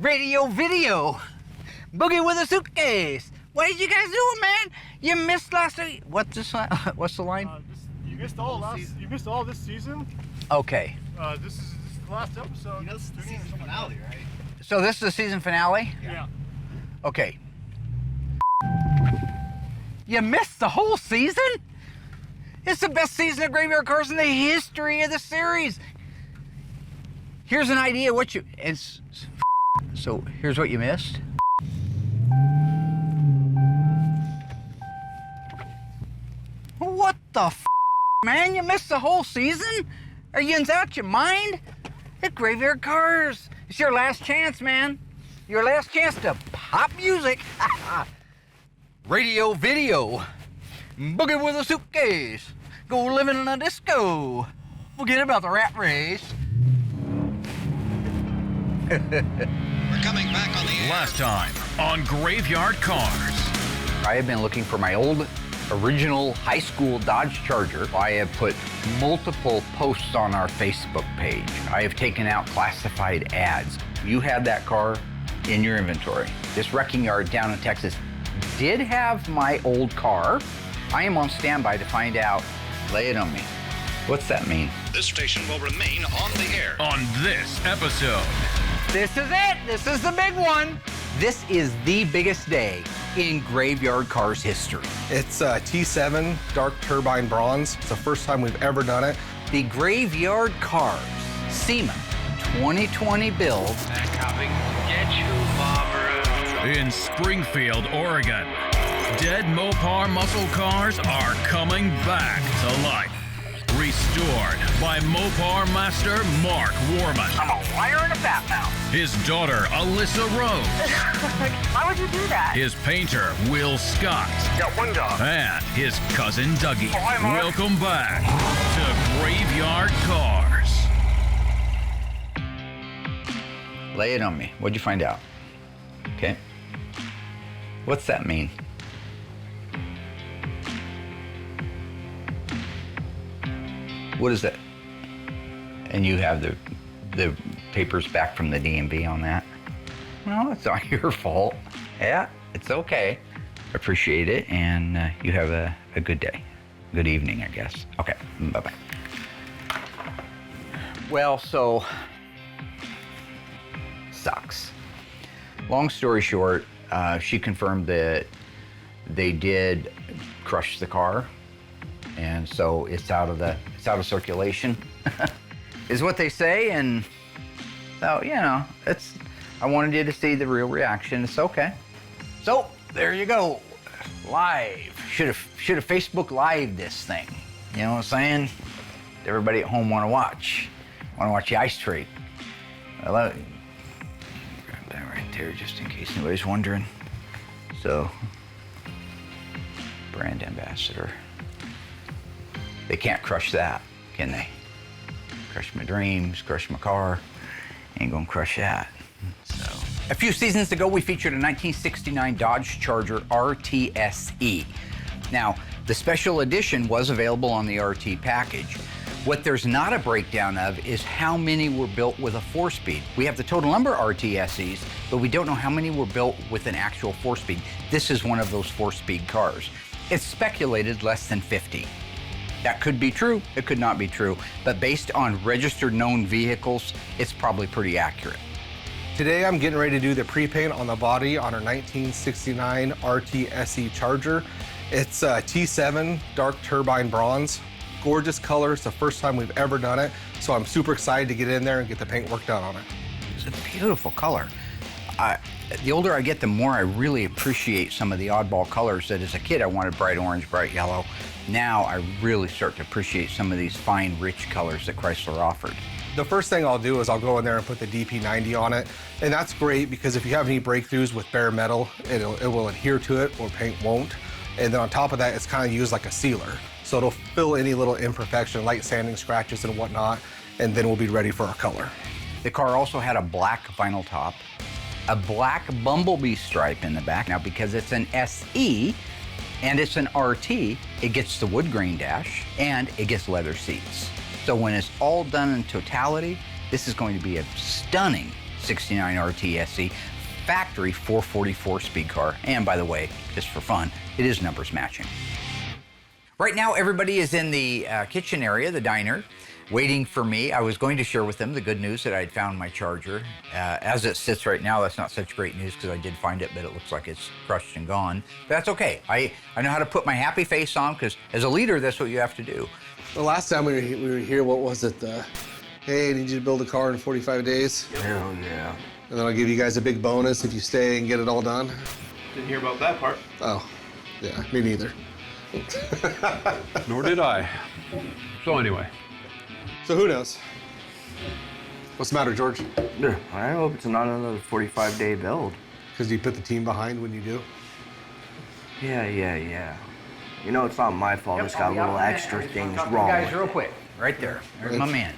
Radio video. Boogie with a suitcase. What did you guys do, man? You missed last week. What's the line? You missed all this season. Okay. This is the last episode. You know, this is the season finale, right? So this is the season finale? Yeah. Okay. You missed the whole season? It's the best season of Graveyard Carz in the history of the series. Here's an idea what you... So here's what you missed. What the f, man? You missed the whole season? Are you out your mind? It's Graveyard Carz. It's your last chance, man. Your last chance to pop music. Radio video. Boogie with a suitcase. Go living in a disco. Forget about the rat race. We're coming back on the air. Last time on Graveyard Carz. I have been looking for my old original high school Dodge Charger. I have put multiple posts on our Facebook page. I have taken out classified ads. You had that car in your inventory. This wrecking yard down in Texas did have my old car. I am on standby to find out. Lay it on me. What's that mean? This station will remain on the air. On this episode. This is it. This is the big one. This is the biggest day in Graveyard Carz history. It's T7 Dark Turbine Bronze. It's the first time we've ever done it. The Graveyard Carz SEMA 2020 build. Get you, Barbara. In Springfield, Oregon. Dead Mopar muscle cars are coming back to life. Restored by Mopar master Mark Warman. I'm a liar and a fat mouth. His daughter, Alyssa Rose. Why would you do that? His painter, Will Scott. Got one dog. And his cousin, Dougie. Oh, hi, Mark. Welcome back to Graveyard Carz. Lay it on me. What'd you find out? Okay. What's that mean? What is that? And you have the papers back from the DMV on that? No, it's not your fault. Yeah, it's okay. Appreciate it, and you have a good day. Good evening, I guess. Okay, bye-bye. Well, so, sucks. Long story short, she confirmed that they did crush the car, and so it's out of circulation, is what they say. And so, you know, I wanted you to see the real reaction. It's okay. So there you go, live. Should have Facebook Live this thing. You know what I'm saying? Everybody at home want to watch the Ice-Trey. I love it. Grab that right there, just in case anybody's wondering. So, brand ambassador. They can't crush that, can they? Crush my dreams, crush my car. Ain't gonna crush that. So, a few seasons ago, we featured a 1969 Dodge Charger RTSE. Now, the special edition was available on the RT package. What there's not a breakdown of is how many were built with a 4-speed. We have the total number of RTSEs, but we don't know how many were built with an actual 4-speed. This is one of those 4-speed cars. It's speculated less than 50. That could be true, it could not be true, but based on registered known vehicles, it's probably pretty accurate. Today I'm getting ready to do the pre-paint on the body on our 1969 RTSE Charger. It's T7 Dark Turbine Bronze. Gorgeous color. It's the first time we've ever done it, so I'm super excited to get in there and get the paint work done on it. It's a beautiful color. The older I get, the more I really appreciate some of the oddball colors that as a kid I wanted bright orange, bright yellow. Now I really start to appreciate some of these fine, rich colors that Chrysler offered. The first thing I'll do is I'll go in there and put the DP90 on it, and that's great because if you have any breakthroughs with bare metal, it will adhere to it or paint won't. And then on top of that, it's kind of used like a sealer. So it'll fill any little imperfection, light sanding scratches and whatnot, and then we'll be ready for our color. The car also had a black vinyl top, a black bumblebee stripe in the back. Now, because it's an SE and it's an RT, it gets the wood grain dash and it gets leather seats. So when it's all done in totality, this is going to be a stunning, 69 RTSE, factory 444 speed car. And by the way, just for fun, it is numbers matching. Right now, everybody is in the kitchen area, the diner, waiting for me. I was going to share with them the good news that I had found my charger. As it sits right now, that's not such great news because I did find it, but it looks like it's crushed and gone. But that's okay. I know how to put my happy face on because as a leader, that's what you have to do. The last time we were here, what was it? Hey, I need you to build a car in 45 days. Hell yeah. And then I'll give you guys a big bonus if you stay and get it all done. Didn't hear about that part. Oh, yeah, me neither. Nor did I. So anyway. So who knows? What's the matter, George? Yeah, I hope it's not another 45-day build. Because you put the team behind when you do? Yeah. You know, it's not my fault. It's got little extra things wrong. Guys, with real it. quick, right there. There's my man.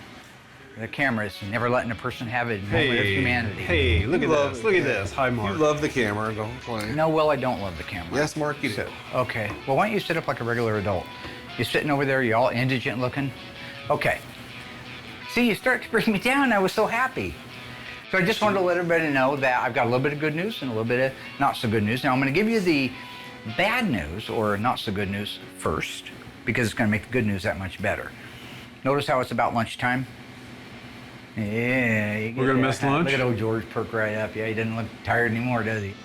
The camera is never letting a person have a moment of humanity. Hey, look at love this. it, Look at yeah. this. Hi, Mark. You love the camera, don't play. No, Will, I don't love the camera. Yes, Mark, you do. Okay. Well, why don't you sit up like a regular adult? You're sitting over there, you're all indigent looking. Okay. See, you start to bring me down. I was so happy. So I just wanted to let everybody know that I've got a little bit of good news and a little bit of not so good news. Now, I'm going to give you the bad news or not so good news first because it's going to make the good news that much better. Notice how it's about lunchtime? Yeah. We're going to miss lunch? Look at old George perk right up. Yeah, he doesn't look tired anymore, does he?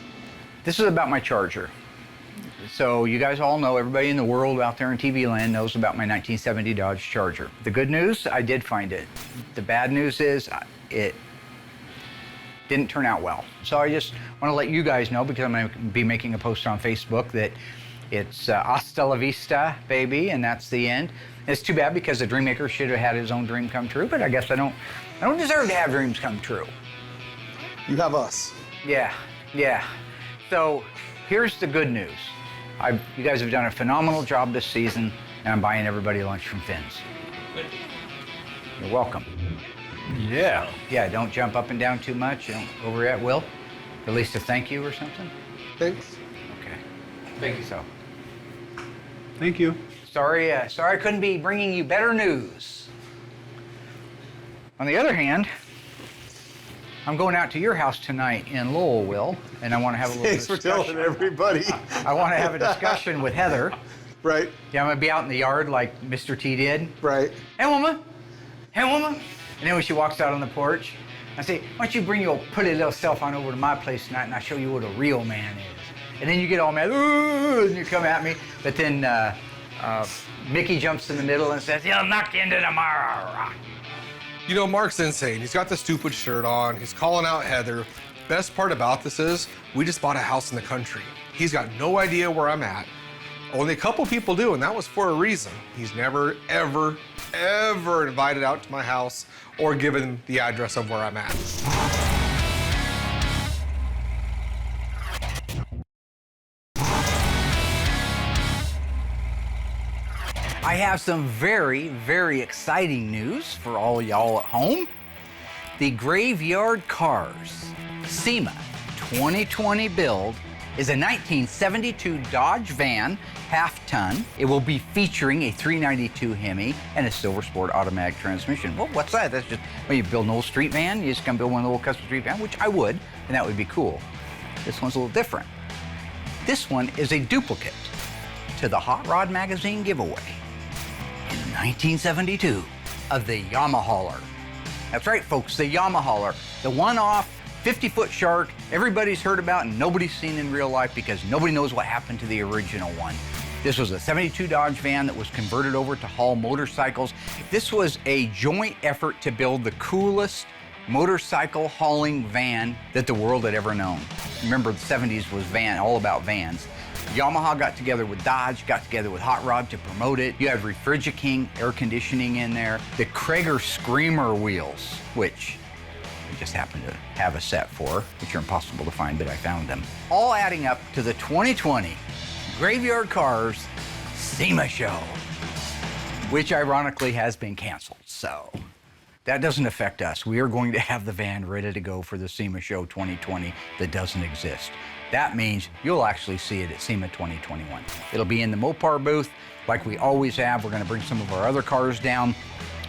This is about my Charger. So you guys all know, everybody in the world out there in TV land knows about my 1970 Dodge Charger. The good news, I did find it. The bad news is it didn't turn out well. So I just want to let you guys know, because I'm going to be making a post on Facebook, that it's hasta la vista, baby, and that's the end. It's too bad because the dream maker should have had his own dream come true, but I guess I don't deserve to have dreams come true. You have us. Yeah. So here's the good news. You guys have done a phenomenal job this season, and I'm buying everybody lunch from Finn's. You're welcome. Yeah. Yeah, don't jump up and down too much. Don't overreact. Will, at least a thank you or something? Thanks. Okay. Thank you. So. Thank you. Sorry I couldn't be bringing you better news. On the other hand, I'm going out to your house tonight in Lowell, Will, and I want to have a little Thanks for telling everybody. I want to have a discussion with Heather. Right. Yeah, I'm going to be out in the yard like Mr. T did. Right. Hey, woman. And then when she walks out on the porch, I say, why don't you bring your pretty little self on over to my place tonight and I'll show you what a real man is. And then you get all mad, ooh, and you come at me. But then Mickey jumps in the middle and says, he'll knock you into tomorrow. You know, Mark's insane. He's got the stupid shirt on. He's calling out Heather. Best part about this is we just bought a house in the country. He's got no idea where I'm at. Only a couple people do, and that was for a reason. He's never, ever, ever invited out to my house or given the address of where I'm at. I have some very, very exciting news for all y'all at home. The Graveyard Carz SEMA 2020 build is a 1972 Dodge van, half-ton. It will be featuring a 392 Hemi and a Silver Sport automatic transmission. Well, what's that? That's just, well, you build an old street van, you just come build one of the old custom street van, which I would, and that would be cool. This one's a little different. This one is a duplicate to the Hot Rod Magazine giveaway in 1972 of the Yamahauler. That's right, folks, the Yamahauler, the one-off 50-foot shark everybody's heard about and nobody's seen in real life because nobody knows what happened to the original one. This was a 72 Dodge van that was converted over to haul motorcycles. This was a joint effort to build the coolest motorcycle hauling van that the world had ever known. Remember, the 70s was all about vans. Yamaha got together with Dodge, got together with Hot Rod to promote it. You have Refrigiking air conditioning in there. The Krager Screamer wheels, which I just happened to have a set for, which are impossible to find, but I found them. All adding up to the 2020 Graveyard Carz SEMA show, which ironically has been canceled. So that doesn't affect us. We are going to have the van ready to go for the SEMA show 2020 that doesn't exist. That means you'll actually see it at SEMA 2021. It'll be in the Mopar booth like we always have. We're going to bring some of our other cars down.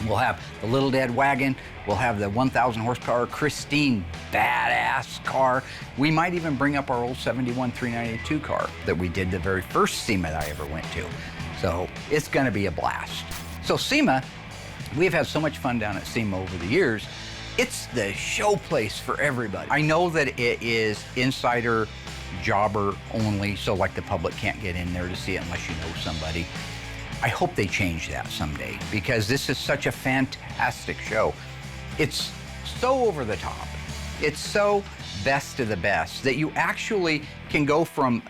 We'll have the Little Dead Wagon. We'll have the 1,000 horsepower Christine badass car. We might even bring up our old 71 392 car that we did the very first SEMA that I ever went to. So it's gonna be a blast. So SEMA, we've had so much fun down at SEMA over the years. It's the show place for everybody. I know that it is insider jobber only, so like the public can't get in there to see it unless you know somebody. I hope they change that someday because this is such a fantastic show. It's so over the top. It's so best of the best that you actually can go from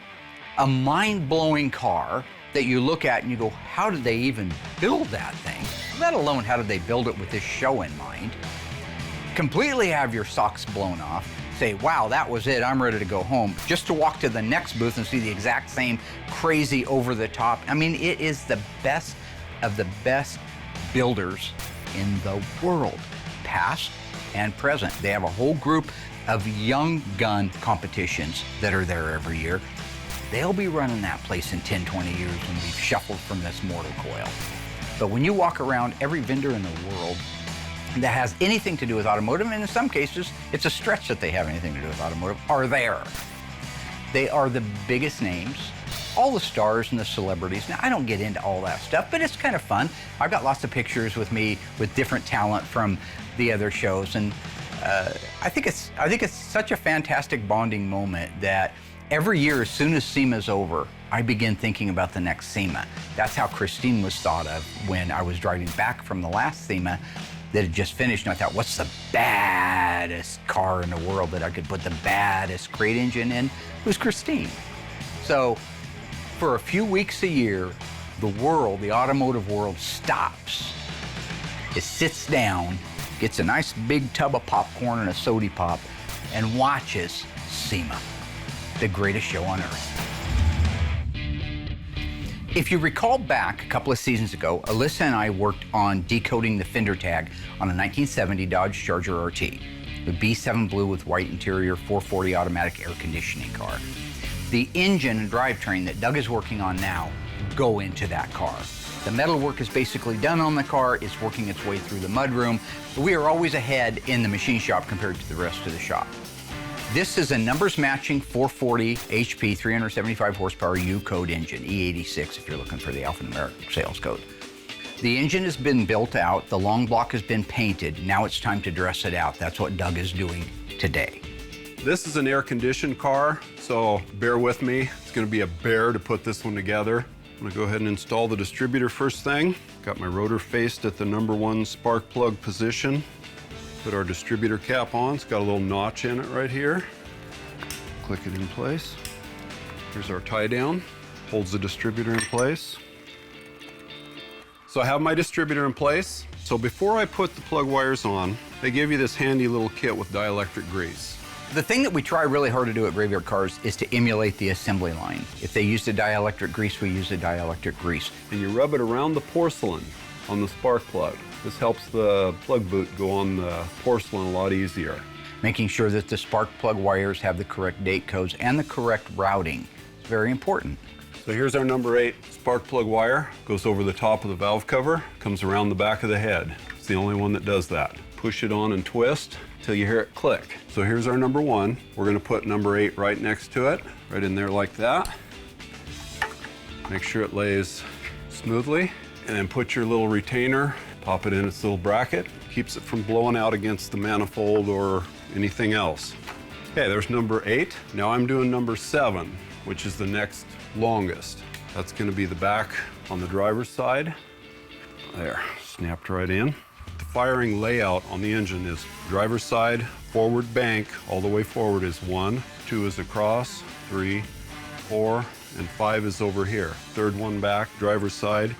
a mind-blowing car that you look at and you go, how did they even build that thing? Let alone how did they build it with this show in mind? Completely have your socks blown off, say, wow, that was it, I'm ready to go home, just to walk to the next booth and see the exact same crazy over the top. I mean, it is the best of the best builders in the world, past and present. They have a whole group of young gun competitions that are there every year. They'll be running that place in 10, 20 years when we've shuffled from this mortal coil. But when you walk around, every vendor in the world that has anything to do with automotive, and in some cases, it's a stretch that they have anything to do with automotive, are there. They are the biggest names, all the stars and the celebrities. Now, I don't get into all that stuff, but it's kind of fun. I've got lots of pictures with me with different talent from the other shows, and I think it's such a fantastic bonding moment that every year, as soon as SEMA's over, I begin thinking about the next SEMA. That's how Christine was thought of when I was driving back from the last SEMA that had just finished, and I thought, what's the baddest car in the world that I could put the baddest crate engine in? It was Christine. So for a few weeks a year, the world, the automotive world stops. It sits down, gets a nice big tub of popcorn and a soda pop, and watches SEMA, the greatest show on earth. If you recall back a couple of seasons ago, Alyssa and I worked on decoding the fender tag on a 1970 Dodge Charger RT, the B7 blue with white interior 440 automatic air conditioning car. The engine and drivetrain that Doug is working on now go into that car. The metal work is basically done on the car. It's working its way through the mudroom. We are always ahead in the machine shop compared to the rest of the shop. This is a numbers matching 440 HP, 375 horsepower U-code engine, E86 if you're looking for the alphanumeric sales code. The engine has been built out, the long block has been painted, now it's time to dress it out. That's what Doug is doing today. This is an air-conditioned car, so bear with me. It's gonna be a bear to put this one together. I'm gonna go ahead and install the distributor first thing. Got my rotor faced at the #1 spark plug position. Put our distributor cap on. It's got a little notch in it right here. Click it in place. Here's our tie down. Holds the distributor in place. So I have my distributor in place. So before I put the plug wires on, they give you this handy little kit with dielectric grease. The thing that we try really hard to do at Graveyard Carz is to emulate the assembly line. If they used a dielectric grease, we use a dielectric grease. And you rub it around the porcelain on the spark plug. This helps the plug boot go on the porcelain a lot easier. Making sure that the spark plug wires have the correct date codes and the correct routing. It's very important. So here's our #8 spark plug wire. Goes over the top of the valve cover, comes around the back of the head. It's the only one that does that. Push it on and twist till you hear it click. So here's our #1. We're gonna put #8 right next to it, right in there like that. Make sure it lays smoothly, and then put your little retainer, pop it in its little bracket, keeps it from blowing out against the manifold or anything else. Okay, there's #8. Now I'm doing #7, which is the next longest. That's gonna be the back on the driver's side. There, snapped right in. The firing layout on the engine is driver's side, forward bank, all the way forward is 1, 2 is across, 3, 4, and 5 is over here. Third one back, driver's side,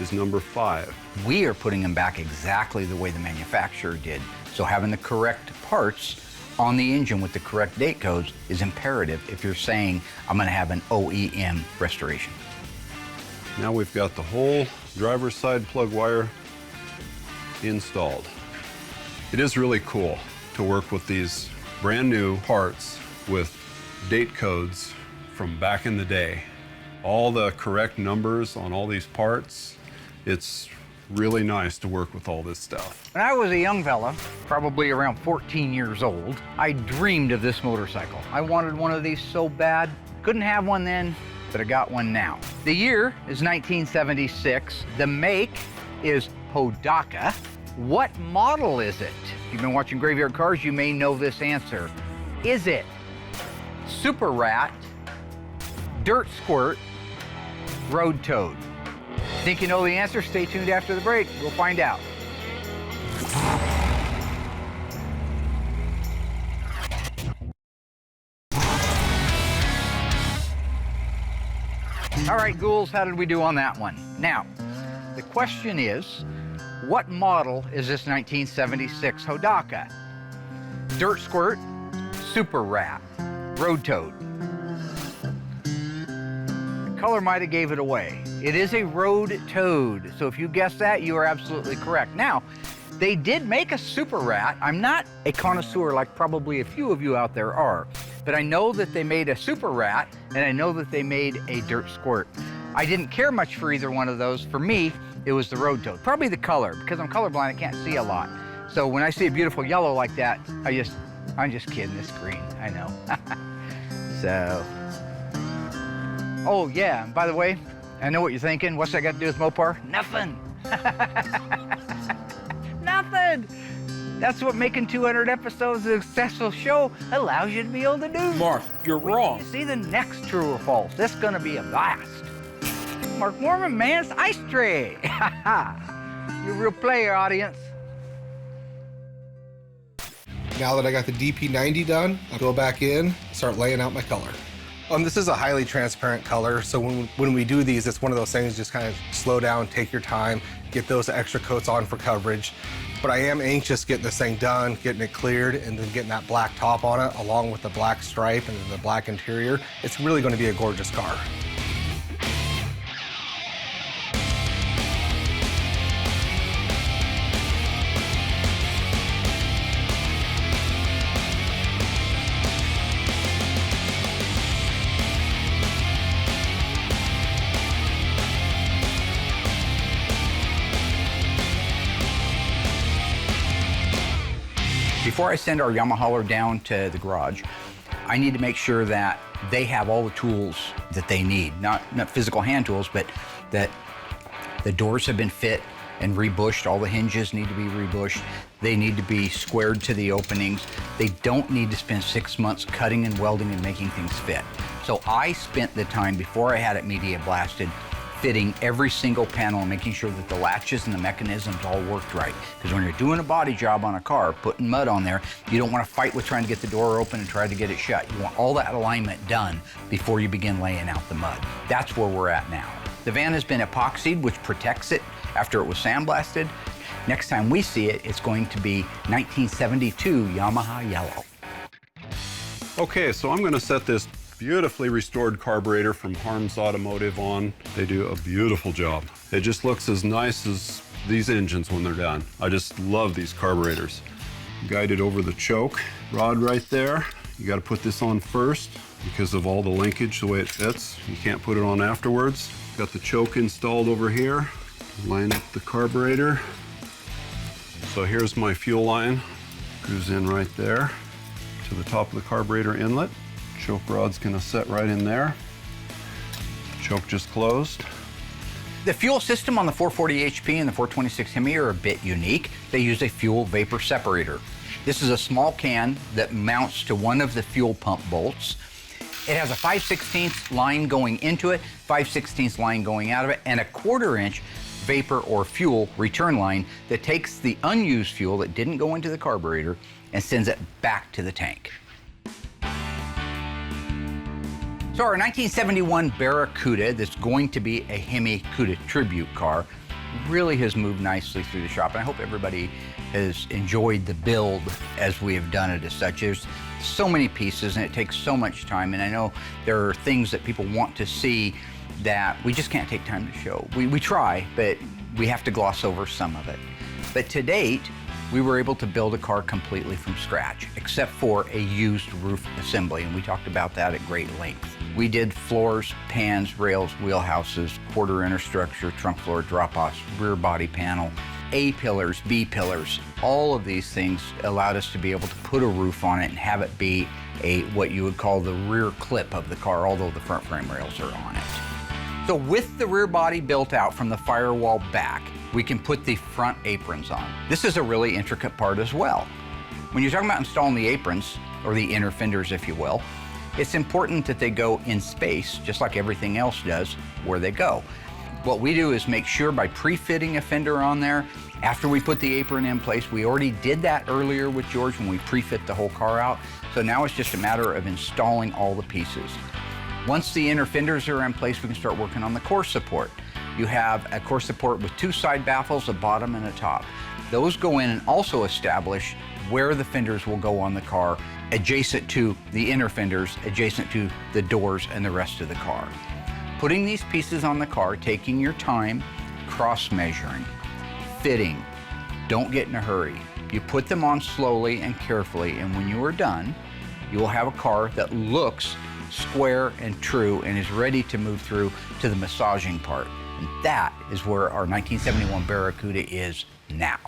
is #5. We are putting them back exactly the way the manufacturer did. So having the correct parts on the engine with the correct date codes is imperative if you're saying, I'm gonna have an OEM restoration. Now we've got the whole driver's side plug wire installed. It is really cool to work with these brand new parts with date codes from back in the day. All the correct numbers on all these parts. It's really nice to work with all this stuff. When I was a young fella, probably around 14 years old, I dreamed of this motorcycle. I wanted one of these so bad. Couldn't have one then, but I got one now. The year is 1976. The make is Hodaka. What model is it? If you've been watching Graveyard Cars, you may know this answer. Is it Super Rat, Dirt Squirt, Road Toad? Think you know the answer? Stay tuned after the break. We'll find out. All right, ghouls, how did we do on that one? Now, the question is, what model is this 1976 Hodaka? Dirt Squirt, Super Rat, Road Toad. The color might have gave it away. It is a Road Toad, so if you guessed that, you are absolutely correct. Now, they did make a Super Rat. I'm not a connoisseur like probably a few of you out there are, but I know that they made a Super Rat, and I know that they made a Dirt Squirt. I didn't care much for either one of those. For me, it was the Road Toad. Probably the color, because I'm colorblind, I can't see a lot. So when I see a beautiful yellow like that, I'm just kidding, it's green, I know. So, oh yeah, and by the way, I know what you're thinking. What's that got to do with Mopar? Nothing. Nothing. That's what making 200 episodes of a successful show allows you to be able to do. Mark, you're wrong. You see the next true or false. This is gonna be a blast. Mark Mormon, man, it's Ice-Trey. You're a real player, audience. Now that I got the DP90 done, I'll go back in, start laying out my color. This is a highly transparent color, so when we do these, it's one of those things, just kind of slow down, take your time, get those extra coats on for coverage. But I am anxious getting this thing done, getting it cleared, and then getting that black top on it, along with the black stripe and the black interior. It's really going to be a gorgeous car. Before I send our Yamahauler down to the garage, I need to make sure that they have all the tools that they need. Not physical hand tools, but that the doors have been fit and rebushed. All the hinges need to be rebushed. They need to be squared to the openings. They don't need to spend 6 months cutting and welding and making things fit. So I spent the time before I had it media blasted fitting every single panel and making sure that the latches and the mechanisms all worked right. Because when you're doing a body job on a car, putting mud on there, you don't want to fight with trying to get the door open and try to get it shut. You want all that alignment done before you begin laying out the mud. That's where we're at now. The van has been epoxied, which protects it after it was sandblasted. Next time we see it, it's going to be 1972 Yamaha yellow. Okay, so I'm gonna set this beautifully restored carburetor from Harms Automotive on. They do a beautiful job. It just looks as nice as these engines when they're done. I just love these carburetors. Guided over the choke rod right there. You gotta put this on first because of all the linkage, the way it fits. You can't put it on afterwards. Got the choke installed over here. Line up the carburetor. So here's my fuel line. Goes in right there to the top of the carburetor inlet. Choke rod's gonna set right in there. Choke just closed. The fuel system on the 440 HP and the 426 Hemi are a bit unique. They use a fuel vapor separator. This is a small can that mounts to one of the fuel pump bolts. It has a 5/16 line going into it, 5/16 line going out of it, and a 1/4 inch vapor or fuel return line that takes the unused fuel that didn't go into the carburetor and sends it back to the tank. So our 1971 Barracuda, that's going to be a Hemi Cuda tribute car, really has moved nicely through the shop, and I hope everybody has enjoyed the build as we have done it as such. There's so many pieces and it takes so much time, and I know there are things that people want to see that we just can't take time to show. We try, but we have to gloss over some of it. But to date, we were able to build a car completely from scratch, except for a used roof assembly, and we talked about that at great length. We did floors, pans, rails, wheelhouses, quarter inner structure, trunk floor, drop-offs, rear body panel, A-pillars, B-pillars. All of these things allowed us to be able to put a roof on it and have it be what you would call the rear clip of the car, although the front frame rails are on it. So with the rear body built out from the firewall back, we can put the front aprons on. This is a really intricate part as well. When you're talking about installing the aprons, or the inner fenders if you will, it's important that they go in space, just like everything else does, where they go. What we do is make sure by pre-fitting a fender on there, after we put the apron in place, we already did that earlier with George when we pre-fit the whole car out, so now it's just a matter of installing all the pieces. Once the inner fenders are in place, we can start working on the core support. You have a core support with 2 side baffles, a bottom and a top. Those go in and also establish where the fenders will go on the car, adjacent to the inner fenders, adjacent to the doors and the rest of the car. Putting these pieces on the car, taking your time, cross-measuring, fitting, don't get in a hurry. You put them on slowly and carefully, and when you are done, you will have a car that looks square and true and is ready to move through to the massaging part. And that is where our 1971 Barracuda is now.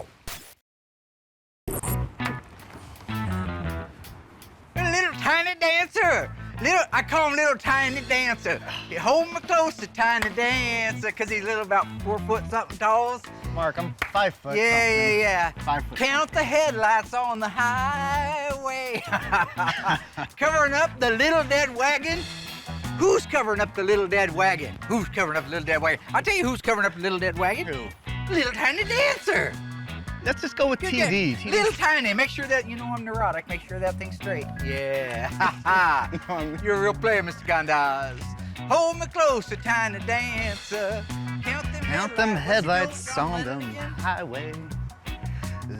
Little tiny dancer. I call him Little Tiny Dancer. You hold me close to Tiny Dancer, because he's little, about 4 foot something tall. Mark, I'm 5 foot. Yeah. 5 foot. Count the headlights on the highway. Covering up the little dead wagon. Who's covering up the little dead wagon? Who's covering up the little dead wagon? I'll tell you who's covering up the little dead wagon. Who? Little Tiny Dancer. Let's just go with TD. Little Tiny. Make sure that, I'm neurotic. Make sure that thing's straight. Yeah. You're a real player, Mr. Gondaz. Hold me close to Tiny Dancer. Count them headlights on the highway.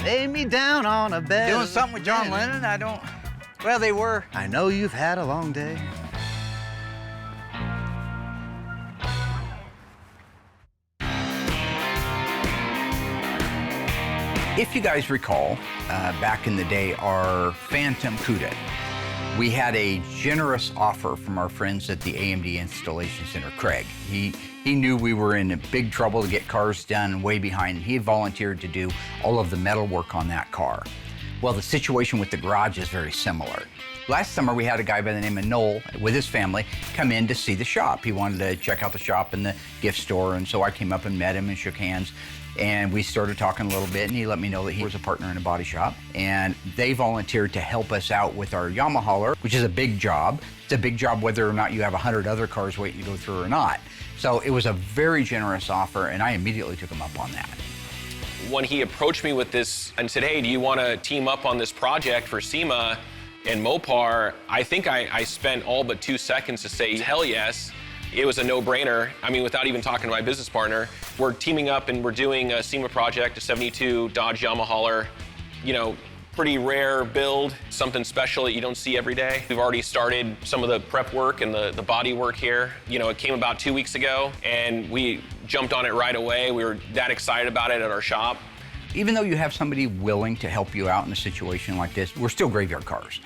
Lay me down on a bed. Doing something with John Lennon? Well, they were. I know you've had a long day. If you guys recall, back in the day, our Phantom Cuda, we had a generous offer from our friends at the AMD Installation Center, Craig. He knew we were in big trouble to get cars done, way behind. He volunteered to do all of the metal work on that car. Well, the situation with the garage is very similar. Last summer, we had a guy by the name of Noel with his family come in to see the shop. He wanted to check out the shop and the gift store, and so I came up and met him and shook hands. And we started talking a little bit, and he let me know that he was a partner in a body shop. And they volunteered to help us out with our Yamaha, which is a big job. It's a big job whether or not you have 100 other cars waiting to go through or not. So it was a very generous offer, and I immediately took him up on that. When he approached me with this and said, hey, do you want to team up on this project for SEMA and Mopar, I think I spent all but 2 seconds to say, hell yes. It was a no-brainer. I mean, without even talking to my business partner, we're teaming up and we're doing a SEMA project, a 72 Dodge Yamaha, pretty rare build, something special that you don't see every day. We've already started some of the prep work and the body work here. It came about 2 weeks ago, and we jumped on it right away. We were that excited about it at our shop. Even though you have somebody willing to help you out in a situation like this, we're still Graveyard Carz.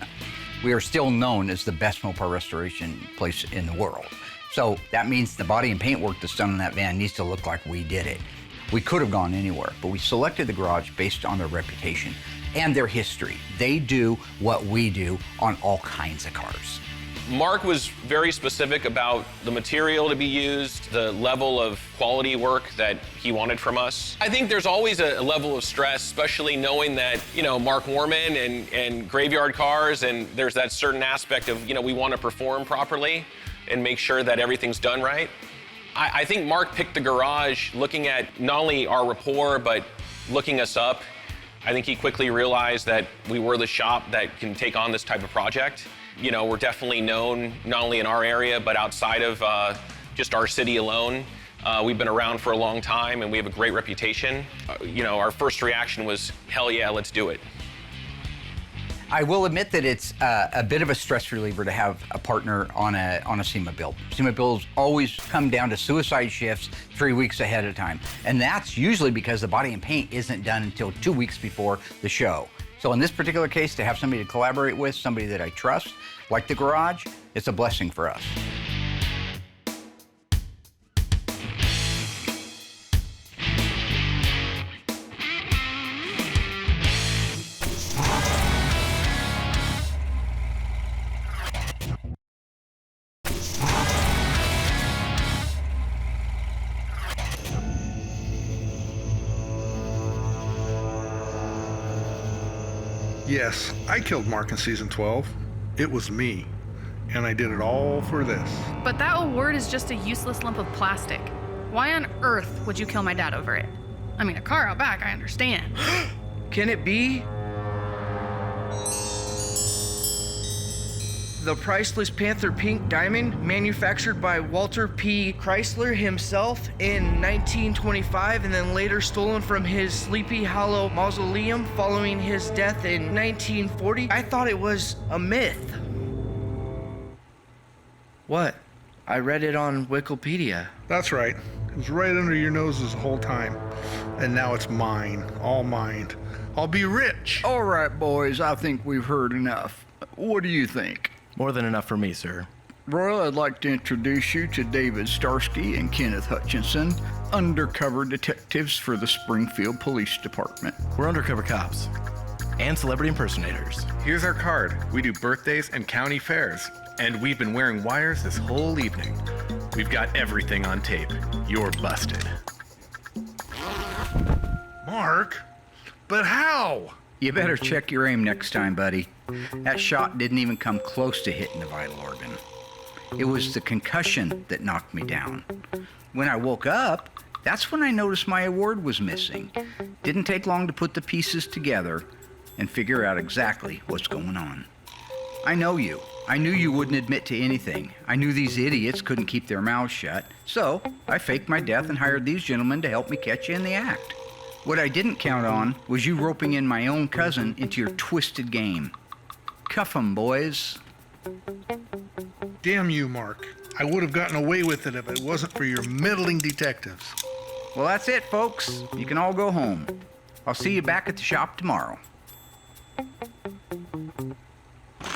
We are still known as the best Mopar restoration place in the world. So that means the body and paint work that's done on that van needs to look like we did it. We could have gone anywhere, but we selected the garage based on their reputation and their history. They do what we do on all kinds of cars. Mark was very specific about the material to be used, the level of quality work that he wanted from us. I think there's always a level of stress, especially knowing that, Mark Warman and Graveyard Carz, and there's that certain aspect of, we want to perform properly and make sure that everything's done right. I think Mark picked the garage looking at not only our rapport, but looking us up. I think he quickly realized that we were the shop that can take on this type of project. We're definitely known not only in our area, but outside of just our city alone. We've been around for a long time and we have a great reputation. Our first reaction was, hell yeah, let's do it. I will admit that it's a bit of a stress reliever to have a partner on a SEMA build. SEMA builds always come down to suicide shifts 3 weeks ahead of time. And that's usually because the body and paint isn't done until 2 weeks before the show. So in this particular case, to have somebody to collaborate with, somebody that I trust, like the garage, it's a blessing for us. Yes, I killed Mark in season 12. It was me. And I did it all for this. But that award is just a useless lump of plastic. Why on earth would you kill my dad over it? I mean, a car out back, I understand. Can it be the priceless Panther Pink Diamond manufactured by Walter P. Chrysler himself in 1925 and then later stolen from his Sleepy Hollow mausoleum following his death in 1940? I thought it was a myth. What? I read it on Wikipedia. That's right. It was right under your noses the whole time. And now it's mine. All mine. I'll be rich. All right, boys, I think we've heard enough. What do you think? More than enough for me, sir. Royal, I'd like to introduce you to David Starsky and Kenneth Hutchinson, undercover detectives for the Springfield Police Department. We're undercover cops and celebrity impersonators. Here's our card. We do birthdays and county fairs, and we've been wearing wires this whole evening. We've got everything on tape. You're busted. Mark? But how? You better check your aim next time, buddy. That shot didn't even come close to hitting the vital organ. It was the concussion that knocked me down. When I woke up, that's when I noticed my award was missing. Didn't take long to put the pieces together and figure out exactly what's going on. I know you. I knew you wouldn't admit to anything. I knew these idiots couldn't keep their mouths shut. So I faked my death and hired these gentlemen to help me catch you in the act. What I didn't count on was you roping in my own cousin into your twisted game. Cuff 'em, boys. Damn you, Mark. I would have gotten away with it if it wasn't for your meddling detectives. Well, that's it, folks. You can all go home. I'll see you back at the shop tomorrow.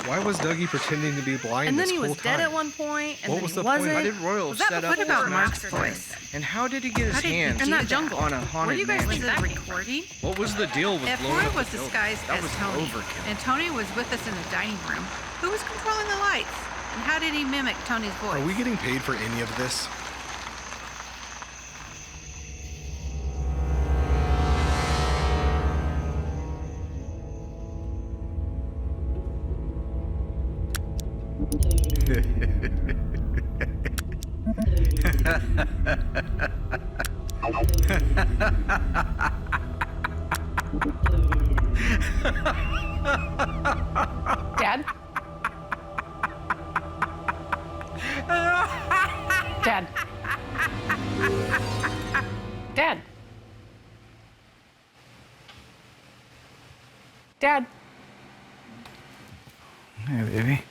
Why was Dougie pretending to be blind And then this he was whole dead time? at one point, and What then was he the point? wasn't. Why did Royal Was that set what up about for Mark's Master voice? And how did he get his hands in that jungle on a Were haunted you guys mansion? was it recording? What was the deal with If blowing Roy up was the building? disguised That as was Tony, overkill. and Tony was with us in the dining room, who was controlling the lights? And how did he mimic Tony's voice? Are we getting paid for any of this? Dad? Dad? Dad? Dad? Hey, baby.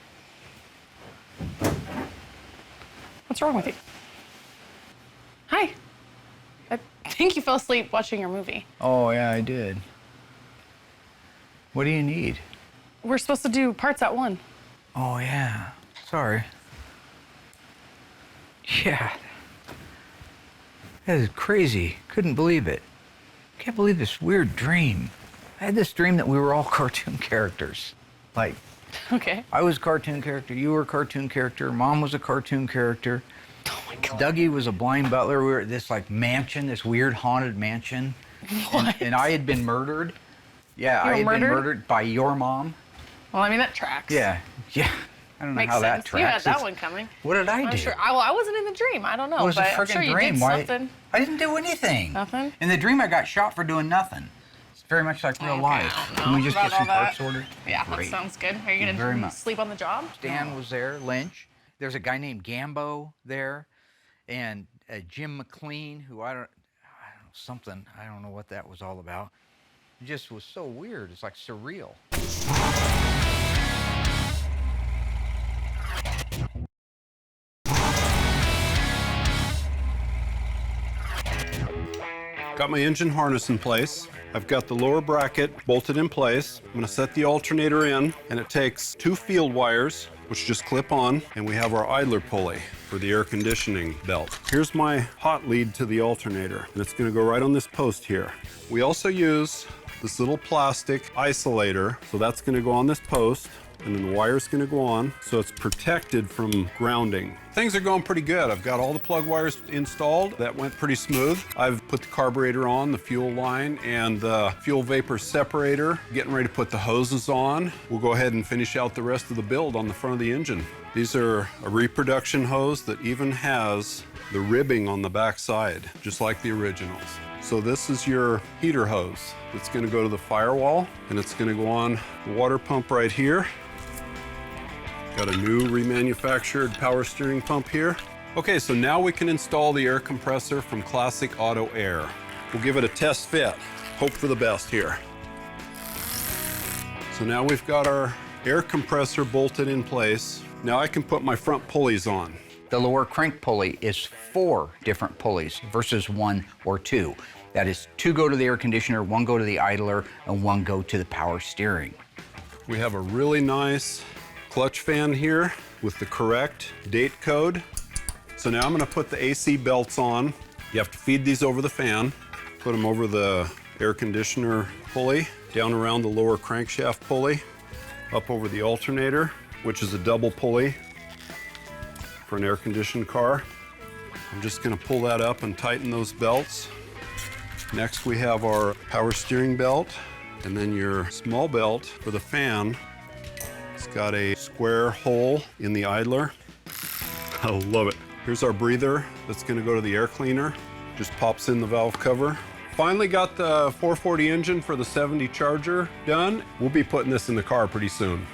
What's wrong with you? Hi. I think you fell asleep watching your movie. Oh, yeah, I did. What do you need? We're supposed to do parts at one. Oh, yeah. Sorry. Yeah. That is crazy. Couldn't believe it. Can't believe this weird dream. I had this dream that we were all cartoon characters. Like, Okay. I was a cartoon character, you were a cartoon character, Mom was a cartoon character. Oh my God. Dougie was a blind butler. We were at this like mansion, this weird haunted mansion. What? And I had been murdered. Yeah, You were I had been murdered? murdered by your mom. Well, I mean, that tracks. Yeah. I don't know Makes how sense. that tracks. You had that It's- one coming. What did I I'm do? sure. I wasn't in the dream. I don't know. It was a but I'm freaking sure you dream. did Why? something. I didn't do anything. Nothing? In the dream, I got shot for doing nothing. It's very much like real life. Can we just about get some all that. parts ordered? Yeah, Great. that sounds good. Are you Very going to much. sleep on the job? Stan was there, Lynch. There's a guy named Gambo there, and Jim McLean, who I don't know, something. I don't know what that was all about. It just was so weird. It's like surreal. Got my engine harness in place. I've got the lower bracket bolted in place. I'm gonna set the alternator in, and it takes 2 field wires, which just clip on, and we have our idler pulley for the air conditioning belt. Here's my hot lead to the alternator, and it's gonna go right on this post here. We also use this little plastic isolator, so that's gonna go on this post, and then the wire's gonna go on, so it's protected from grounding. Things are going pretty good. I've got all the plug wires installed. That went pretty smooth. I've put the carburetor on, the fuel line, and the fuel vapor separator. Getting ready to put the hoses on. We'll go ahead and finish out the rest of the build on the front of the engine. These are a reproduction hose that even has the ribbing on the back side, just like the originals. So this is your heater hose. It's gonna go to the firewall, and it's gonna go on the water pump right here. Got a new remanufactured power steering pump here. Okay, so now we can install the air compressor from Classic Auto Air. We'll give it a test fit. Hope for the best here. So now we've got our air compressor bolted in place. Now I can put my front pulleys on. The lower crank pulley is 4 different pulleys versus 1 or 2. That is 2 go to the air conditioner, 1 go to the idler, and 1 go to the power steering. We have a really nice clutch fan here with the correct date code. So now I'm gonna put the AC belts on. You have to feed these over the fan, put them over the air conditioner pulley, down around the lower crankshaft pulley, up over the alternator, which is a double pulley for an air-conditioned car. I'm just gonna pull that up and tighten those belts. Next we have our power steering belt, and then your small belt for the fan. It's got a square hole in the idler. I love it. Here's our breather that's gonna go to the air cleaner. Just pops in the valve cover. Finally got the 440 engine for the 70 Charger done. We'll be putting this in the car pretty soon.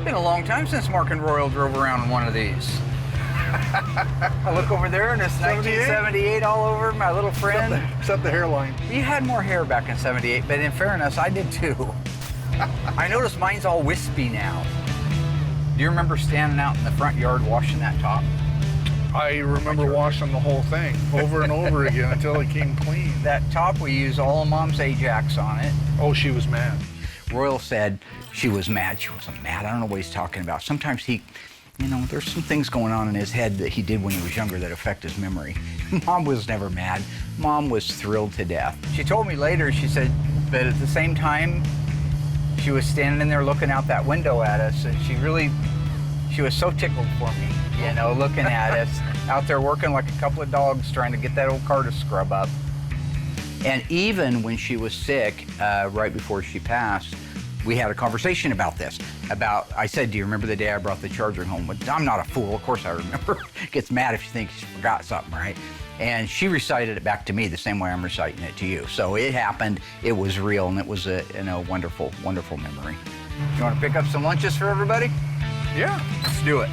Been a long time since Mark and Royal drove around in one of these. I look over there and it's 1978 all over, my little friend. Except the hairline. You had more hair back in 78, but in fairness, I did too. I noticed mine's all wispy now. Do you remember standing out in the front yard washing that top? I remember washing the whole thing over and over again until it came clean. That top, we used all of Mom's Ajax on it. Oh, she was mad. Royal said she was mad. She wasn't mad. I don't know what he's talking about. Sometimes he, you know, there's some things going on in his head that he did when he was younger that affect his memory. Mom was never mad. Mom was thrilled to death. She told me later, she said, but at the same time, she was standing in there looking out that window at us, and she was so tickled for me, you know, looking at us, out there working like a couple of dogs trying to get that old car to scrub up. And even when she was sick, right before she passed, we had a conversation about this. I said, do you remember the day I brought the Charger home? I'm not a fool, of course I remember. Gets mad if she thinks she forgot something, right? And she recited it back to me the same way I'm reciting it to you. So it happened, it was real, and it was a wonderful, wonderful memory. You want to pick up some lunches for everybody? Yeah. Let's do it.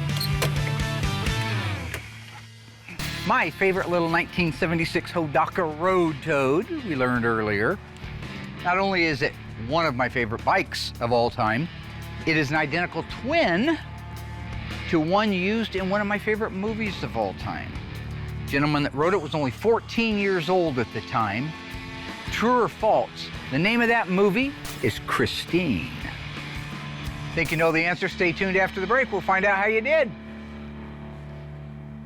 My favorite little 1976 Hodaka Road Toad, we learned earlier. Not only is it one of my favorite bikes of all time, it is an identical twin to one used in one of my favorite movies of all time. The gentleman that wrote it was only 14 years old at the time. True or false? The name of that movie is Christine. Think you know the answer? Stay tuned after the break. We'll find out how you did.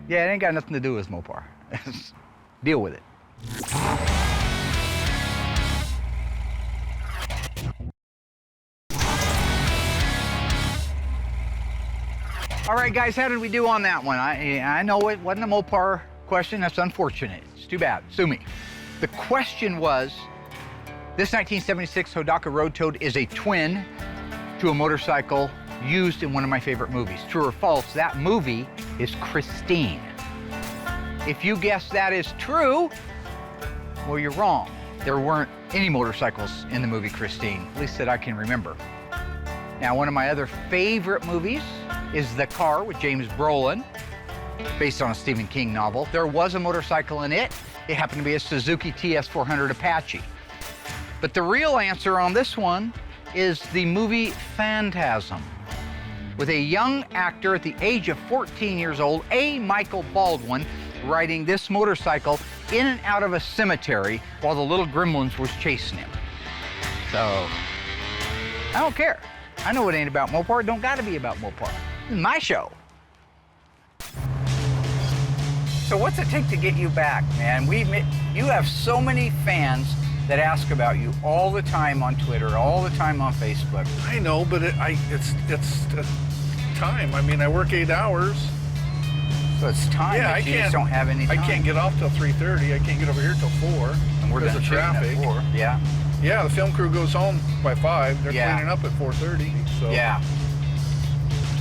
Yeah, it ain't got nothing to do with Mopar. Deal with it. All right, guys, how did we do on that one? I know it wasn't a Mopar question. That's unfortunate. It's too bad. Sue me. The question was, this 1976 Hodaka Road Toad is a twin to a motorcycle used in one of my favorite movies. True or false? That movie is Christine. If you guess that is true, well, you're wrong. There weren't any motorcycles in the movie Christine, at least that I can remember. Now, one of my other favorite movies is The Car with James Brolin, based on a Stephen King novel. There was a motorcycle in it. It happened to be a Suzuki TS400 Apache. But the real answer on this one is the movie Phantasm, with a young actor at the age of 14 years old, A. Michael Baldwin, riding this motorcycle in and out of a cemetery while the little gremlins was chasing him. So, I don't care. I know it ain't about Mopar. It don't gotta be about Mopar. This is my show. So what's it take to get you back, man? You have so many fans that ask about you all the time on Twitter, all the time on Facebook. I know, but it's time. I mean, I work 8 hours. So it's time. Yeah, I you just don't have any time. I can't get off till 3:30. I can't get over here till 4. And we're because done of shooting at traffic. 4. Yeah. Yeah, the film crew goes home by 5. They're Yeah. cleaning up at 4:30. So Yeah.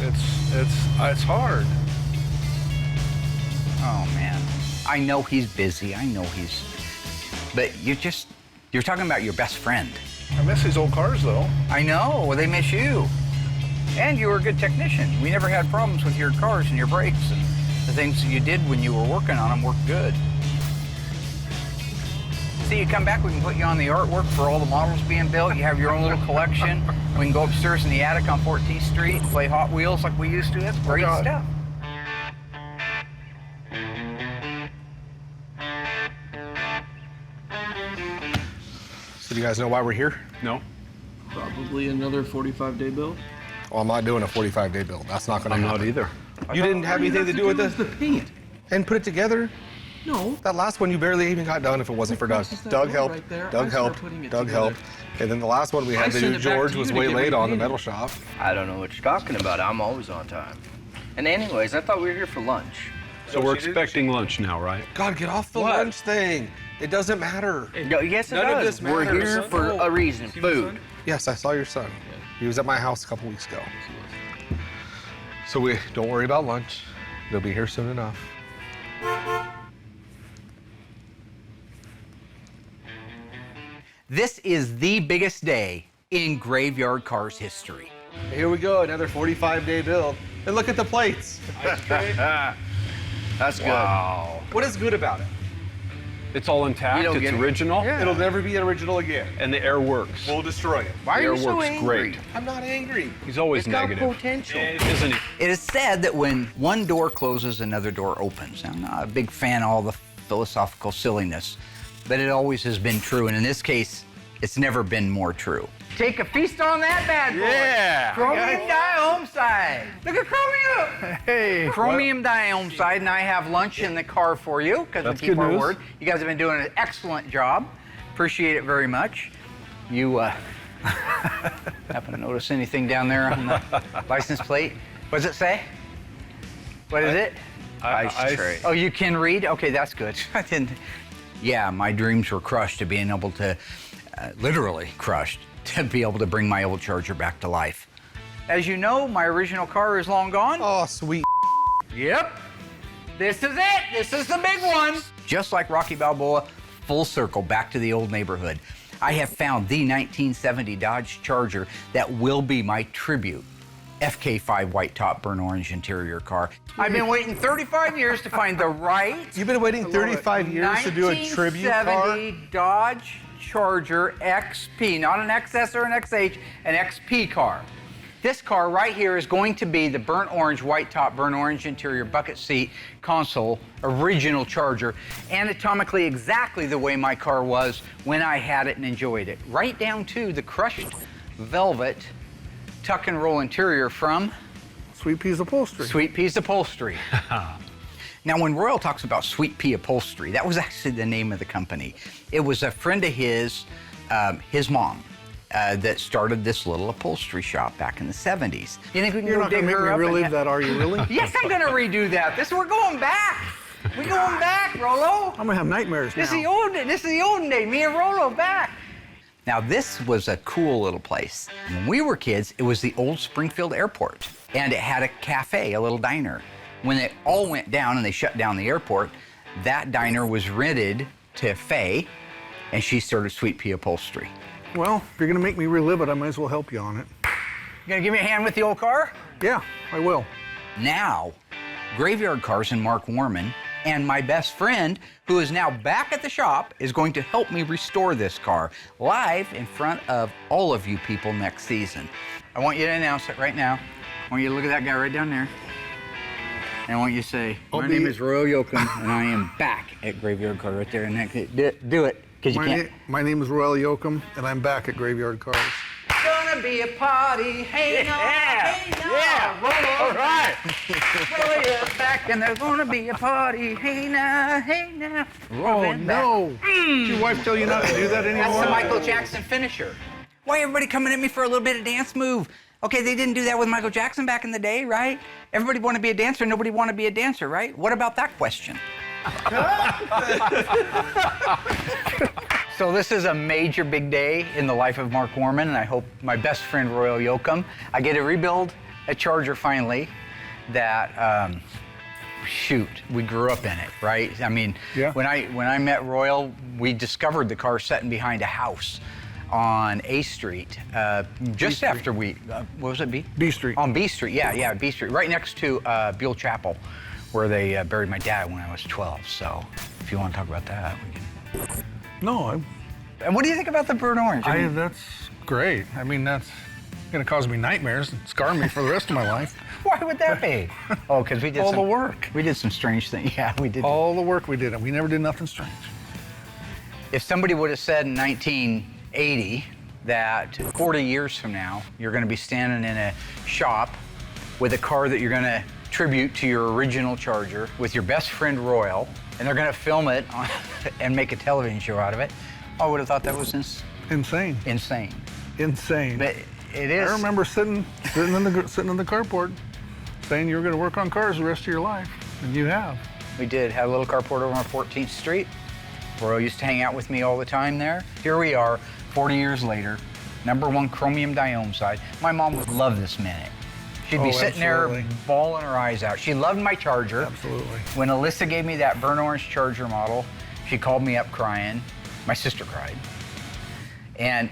it's hard. Oh man, I know he's busy. I know he's, but you're talking about your best friend. I miss his old cars though. I know. Well, they miss you. And you were a good technician. We never had problems with your cars and your brakes, and the things that you did when you were working on them worked good. See, you come back, we can put you on the artwork for all the models being built. You have your own little collection. We can go upstairs in the attic on 14th Street and play Hot Wheels like we used to. That's great stuff. So do you guys know why we're here? No. Probably another 45-day build. Well, I'm not doing a 45-day build. That's not going to happen. I'm not either. You didn't have anything to do with this? The paint. And put it together? No. That last one you barely even got done if it wasn't for Doug. Doug helped. right there. I Doug started helped. putting it Doug together. helped. And then the last one we had to sent do, it back George to was you to way get late on the repainted. metal shop. I don't know what you're talking about. I'm always on time. And anyways, I thought we were here for lunch. So we're expecting lunch now, right? God, get off the What? lunch thing. It doesn't matter. No, yes, it None of does. this We're matters. here for a reason. Food. Yes, I saw your son. He was at my house a couple weeks ago. So we don't worry about lunch. They'll be here soon enough. This is the biggest day in Graveyard Carz history. Here we go, another 45-day build. And look at the plates. That's good. Wow. What is good about it? It's all intact. You don't It's get it. original. Yeah. It'll never be original again. And the air works. We'll destroy it. Why are The you air so works angry? great. I'm not angry. He's always It's got negative. potential. Isn't he? It is said that when one door closes, another door opens. Now, I'm not a big fan of all the philosophical silliness, but it always has been true. And in this case, it's never been more true. Take a feast on that bad boy. Yeah. Chromium dioxide. Look at chromium. Hey. Chromium dioxide, and I have lunch in the car for you because we That's keep good our news. word. You guys have been doing an excellent job. Appreciate it very much. You happen to notice anything down there on the license plate? What does it say? What is it? Ice-Trey. Oh, you can read? Okay, that's good. I didn't. Yeah, my dreams were crushed to being able to, literally crushed, to be able to bring my old Charger back to life. As you know, my original car is long gone. Oh, sweet. Yep. This is it. This is the big one. Just like Rocky Balboa, full circle back to the old neighborhood. I have found the 1970 Dodge Charger that will be my tribute. FK5 white top, burnt orange interior car. I've been waiting 35 years to find the right You've been waiting 35 years to do a tribute car? 1970 Dodge Charger XP, not an XS or an XH, an XP car. This car right here is going to be the burnt orange, white top, burnt orange interior, bucket seat, console, original Charger, anatomically exactly the way my car was when I had it and enjoyed it. Right down to the crushed velvet tuck and roll interior from Sweet Peas Upholstery. Sweet Peas Upholstery. Now, when Royal talks about Sweet Pea Upholstery, that was actually the name of the company. It was a friend of his mom, that started this little upholstery shop back in the 70s. You think we can You're go not dig going to make her me up? relive that, are you really? Yes, I'm going to redo that. We're going back. We're going back, Rolo. I'm going to have nightmares now. This is the olden day. Me and Rolo back. Now, this was a cool little place. When we were kids, it was the old Springfield Airport, and it had a cafe, a little diner. When it all went down and they shut down the airport, that diner was rented to Faye, and she started Sweet Pea Upholstery. Well, if you're going to make me relive it, I might as well help you on it. You gonna give me a hand with the old car? Yeah, I will. Now, Graveyard Carz and Mark Warman and my best friend, who is now back at the shop, is going to help me restore this car live in front of all of you people next season. I want you to announce it right now. I want you to look at that guy right down there. And I want you to say, I'll my be- name is Royal Yoakum, and I am back at Graveyard Car right there. And do it, because you can't. My name is Royal Yoakum, and I'm back at Graveyard Cars. Gonna be a party, hey no, hey no. Yeah, roll all right. Royal's back, and there's gonna be a party, hey now, hey now. Oh no! Did your wife tell you not to do that anymore? That's the Michael Jackson finisher. Why everybody coming at me for a little bit of dance move? Okay, they didn't do that with Michael Jackson back in the day, right? Everybody want to be a dancer, nobody want to be a dancer, right? What about that question? So this is a major big day in the life of Mark Warman, and I hope my best friend Royal Yoakum, I get to rebuild a Charger finally that, shoot, we grew up in it, right? I mean, when I met Royal, we discovered the car sitting behind a house on A Street, just after we, what was it, B? B Street. On B Street, yeah, B Street, right next to Buell Chapel, where they buried my dad when I was 12. So if you want to talk about that, we can. No, And what do you think about the burnt orange? that's great. I mean, that's going to cause me nightmares and scar me for the rest of my life. Why would that be? Oh, because we did all the work. We did some strange things. Yeah, we did. All the work we did, and we never did nothing strange. If somebody would have said in 1980 that 40 years from now, you're going to be standing in a shop with a car that you're going to tribute to your original Charger with your best friend Royal, and they're going to film it and make a television show out of it, I would have thought that was insane. Insane. But it is. I remember sitting in the carport, saying you were going to work on cars the rest of your life, and you have. We did. Had a little carport over on 14th Street. Royal used to hang out with me all the time there. Here we are, 40 years later, #1 chromium diome side. My mom would love this minute. She'd be sitting there bawling her eyes out. She loved my Charger. Absolutely. When Alyssa gave me that burnt orange Charger model, she called me up crying. My sister cried. And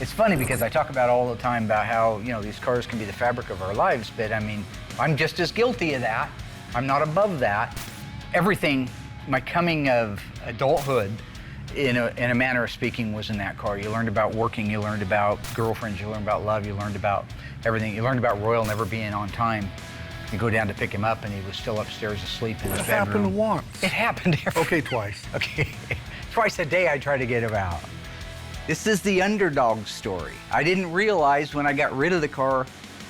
it's funny because I talk about all the time about how, these cars can be the fabric of our lives, but I mean, I'm just as guilty of that. I'm not above that. Everything, my coming of adulthood, in a manner of speaking, was in that car. You learned about working, you learned about girlfriends, you learned about love, you learned about everything. You learned about Royal never being on time. You go down to pick him up and he was still upstairs asleep in his bedroom. It happened once. It happened Okay, twice. Okay, twice a day I try to get him out. This is the underdog story. I didn't realize when I got rid of the car,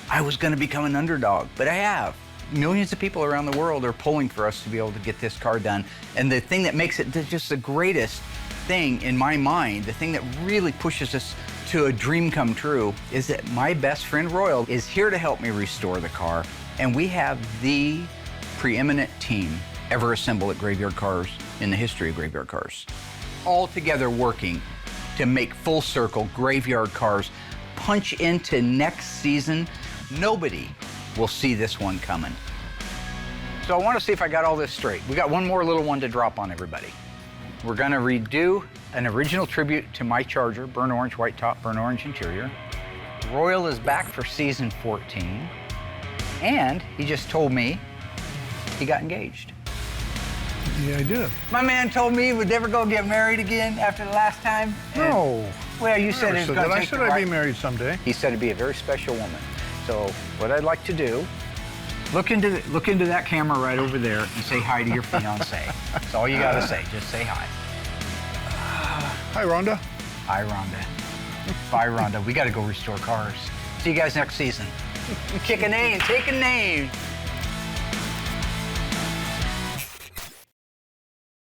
I was gonna become an underdog, but I have. Millions of people around the world are pulling for us to be able to get this car done. And the thing that makes it just the greatest thing in my mind, the thing that really pushes us to a dream come true, is that my best friend Royal is here to help me restore the car. And we have the preeminent team ever assembled at Graveyard Cars in the history of Graveyard Cars. All together working to make full circle Graveyard Cars punch into next season. Nobody will see this one coming. So I want to see if I got all this straight. We got one more little one to drop on everybody. We're going to redo an original tribute to my Charger, burnt orange, white top, burnt orange interior. Royal is back for season 14. And he just told me he got engaged. Yeah, I did. My man told me he would never go get married again after the last time. No. Well, you said it was going to take I said I'd be married someday. He said it'd be a very special woman. So what I'd like to do, look into that camera right over there and say hi to your fiance. That's all you got to say. Just say hi. Hi, Rhonda. Hi, Rhonda. Bye, Rhonda. We got to go restore cars. See you guys next season. Kick a name, take a name.